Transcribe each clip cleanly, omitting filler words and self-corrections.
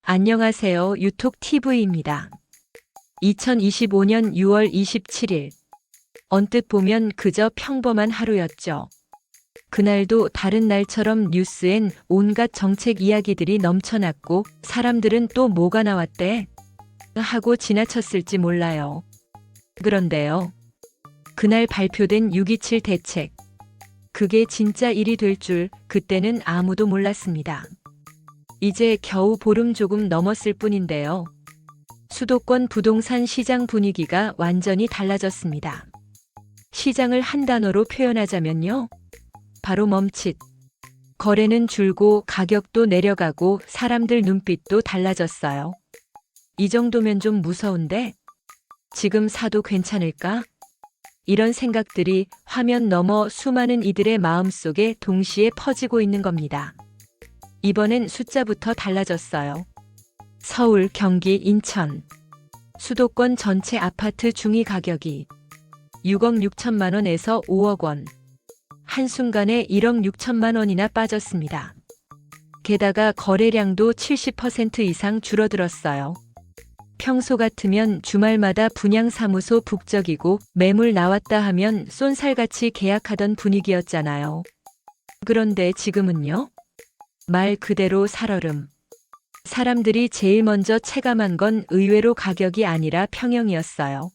안녕하세요. 유톡TV입니다. 2025년 6월 27일. 언뜻 보면 그저 평범한 하루였죠. 그날도 다른 날처럼 뉴스엔 온갖 정책 이야기들이 넘쳐났고 사람들은 또 뭐가 나왔대? 하고 지나쳤을지 몰라요. 그런데요. 그날 발표된 6.27 대책. 그게 진짜 일이 될 줄 그때는 아무도 몰랐습니다. 이제 겨우 보름 조금 넘었을 뿐인데요. 수도권 부동산 시장 분위기가 완전히 달라졌습니다. 시장을 한 단어로 표현하자면요. 바로 멈칫. 거래는 줄고 가격도 내려가고 사람들 눈빛도 달라졌어요. 이 정도면 좀 무서운데? 지금 사도 괜찮을까? 이런 생각들이 화면 너머 수많은 이들의 마음속에 동시에 퍼지고 있는 겁니다. 이번엔 숫자부터 달라졌어요. 서울, 경기, 인천. 수도권 전체 아파트 중위 가격이 6억 6천만 원에서 5억 원. 한순간에 1억 6천만 원이나 빠졌습니다. 게다가 거래량도 70% 이상 줄어들었어요. 평소 같으면 주말마다 분양사무소 북적이고 매물 나왔다 하면 쏜살같이 계약하던 분위기였잖아요. 그런데 지금은요? 말 그대로 살얼음. 사람들이 제일 먼저 체감한 건 의외로 가격이 아니라 평형이었어요.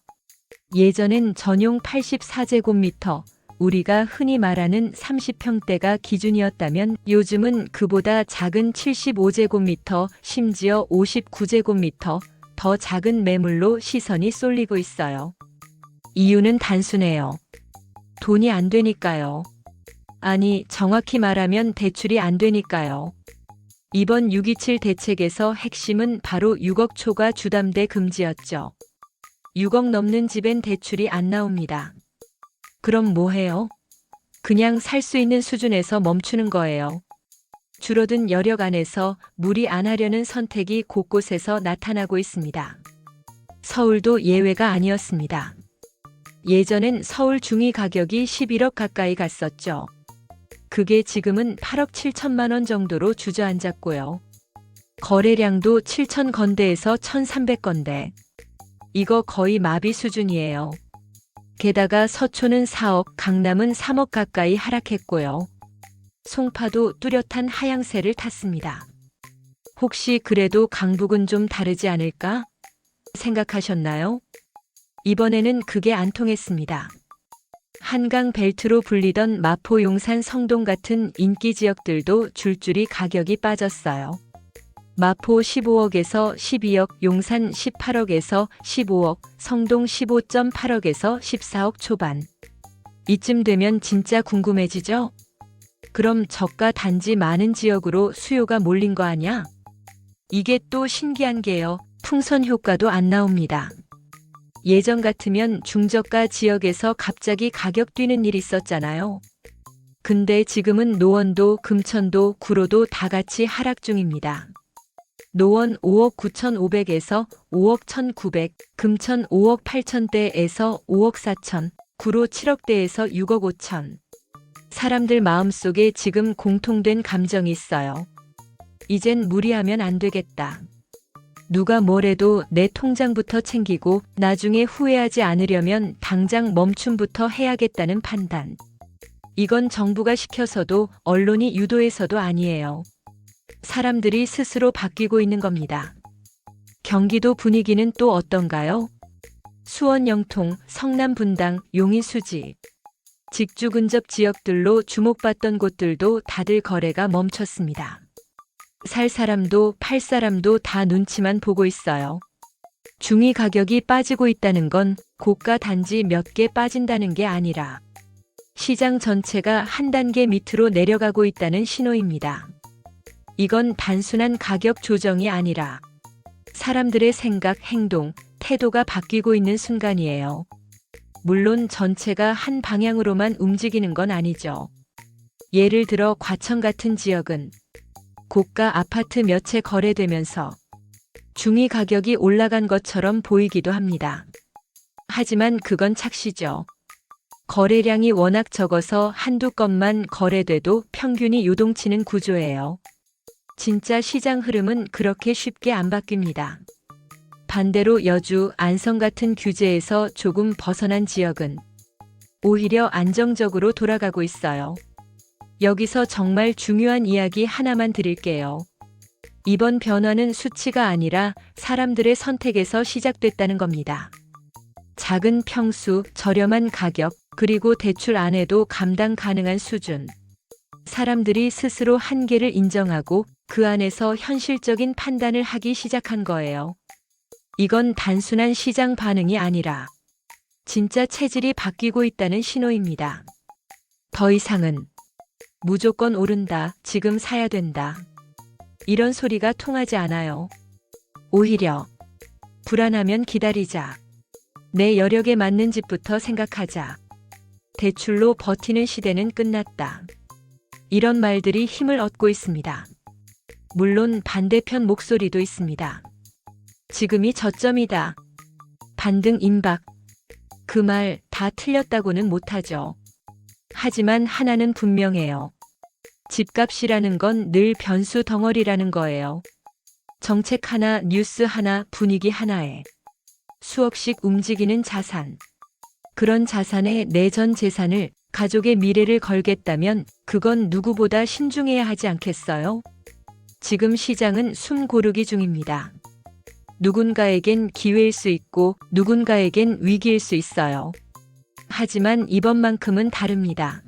예전엔 전용 84제곱미터, 우리가 흔히 말하는 30평대가 기준이었다면 요즘은 그보다 작은 75제곱미터, 심지어 59제곱미터, 더 작은 매물로 시선이 쏠리고 있어요. 이유는 단순해요. 돈이 안 되니까요. 아니, 정확히 말하면 대출이 안 되니까요. 이번 6.27 대책에서 핵심은 바로 6억 초과 주담대 금지였죠. 6억 넘는 집엔 대출이 안 나옵니다. 그럼 뭐 해요? 그냥 살 수 있는 수준에서 멈추는 거예요. 줄어든 여력 안에서 무리 안 하려는 선택이 곳곳에서 나타나고 있습니다. 서울도 예외가 아니었습니다. 예전엔 서울 중위 가격이 11억 가까이 갔었죠. 그게 지금은 8억 7천만 원 정도로 주저앉았고요. 거래량도 7천 건대에서 1,300건대. 이거 거의 마비 수준이에요. 게다가 서초는 4억, 강남은 3억 가까이 하락했고요. 송파도 뚜렷한 하향세를 탔습니다. 혹시 그래도 강북은 좀 다르지 않을까? 생각하셨나요? 이번에는 그게 안 통했습니다. 한강 벨트로 불리던 마포, 용산, 성동 같은 인기 지역들도 줄줄이 가격이 빠졌어요. 마포 15억에서 12억, 용산 18억에서 15억, 성동 15.8억에서 14억 초반. 이쯤 되면 진짜 궁금해지죠? 그럼 저가 단지 많은 지역으로 수요가 몰린 거 아냐? 이게 또 신기한 게요. 풍선 효과도 안 나옵니다. 예전 같으면 중저가 지역에서 갑자기 가격 뛰는 일 있었잖아요. 근데 지금은 노원도, 금천도, 구로도 다 같이 하락 중입니다. 노원 5억 9,500에서 5억 1,900, 금천 5억 8천대에서 5억 4천, 구로 7억대에서 6억 5천. 사람들 마음속에 지금 공통된 감정이 있어요. 이젠 무리하면 안 되겠다. 누가 뭐래도 내 통장부터 챙기고 나중에 후회하지 않으려면 당장 멈춤부터 해야겠다는 판단. 이건 정부가 시켜서도 언론이 유도해서도 아니에요. 사람들이 스스로 바뀌고 있는 겁니다. 경기도 분위기는 또 어떤가요? 수원 영통, 성남 분당, 용인 수지. 직주 근접 지역들로 주목받던 곳들도 다들 거래가 멈췄습니다. 살 사람도 팔 사람도 다 눈치만 보고 있어요. 중위 가격이 빠지고 있다는 건 고가 단지 몇 개 빠진다는 게 아니라 시장 전체가 한 단계 밑으로 내려가고 있다는 신호입니다. 이건 단순한 가격 조정이 아니라 사람들의 생각, 행동, 태도가 바뀌고 있는 순간이에요. 물론 전체가 한 방향으로만 움직이는 건 아니죠. 예를 들어 과천 같은 지역은 고가 아파트 몇 채 거래되면서 중위 가격이 올라간 것처럼 보이기도 합니다. 하지만 그건 착시죠. 거래량이 워낙 적어서 한두 건만 거래돼도 평균이 요동치는 구조예요. 진짜 시장 흐름은 그렇게 쉽게 안 바뀝니다. 반대로 여주, 안성 같은 규제에서 조금 벗어난 지역은 오히려 안정적으로 돌아가고 있어요. 여기서 정말 중요한 이야기 하나만 드릴게요. 이번 변화는 수치가 아니라 사람들의 선택에서 시작됐다는 겁니다. 작은 평수, 저렴한 가격, 그리고 대출 안 해도 감당 가능한 수준. 사람들이 스스로 한계를 인정하고 그 안에서 현실적인 판단을 하기 시작한 거예요. 이건 단순한 시장 반응이 아니라 진짜 체질이 바뀌고 있다는 신호입니다. 더 이상은 무조건 오른다, 지금 사야 된다, 이런 소리가 통하지 않아요. 오히려 불안하면 기다리자, 내 여력에 맞는 집부터 생각하자, 대출로 버티는 시대는 끝났다, 이런 말들이 힘을 얻고 있습니다. 물론 반대편 목소리도 있습니다. 지금이 저점이다, 반등 임박. 그 말 다 틀렸다고는 못하죠. 하지만 하나는 분명해요. 집값이라는 건 늘 변수 덩어리라는 거예요. 정책 하나, 뉴스 하나, 분위기 하나에 수억씩 움직이는 자산. 그런 자산에 내 전 재산을, 가족의 미래를 걸겠다면 그건 누구보다 신중해야 하지 않겠어요? 지금 시장은 숨 고르기 중입니다. 누군가에겐 기회일 수 있고 누군가에겐 위기일 수 있어요. 하지만 이번만큼은 다릅니다.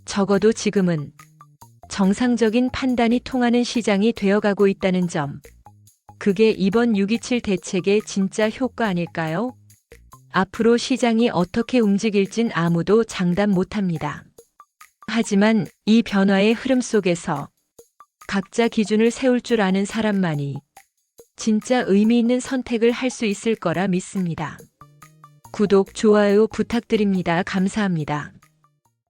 적어도 지금은 정상적인 판단이 통하는 시장이 되어가고 있다는 점. 그게 이번 6.27 대책의 진짜 효과 아닐까요? 앞으로 시장이 어떻게 움직일진 아무도 장담 못합니다. 하지만 이 변화의 흐름 속에서 각자 기준을 세울 줄 아는 사람만이 진짜 의미 있는 선택을 할 수 있을 거라 믿습니다. 구독, 좋아요 부탁드립니다. 감사합니다.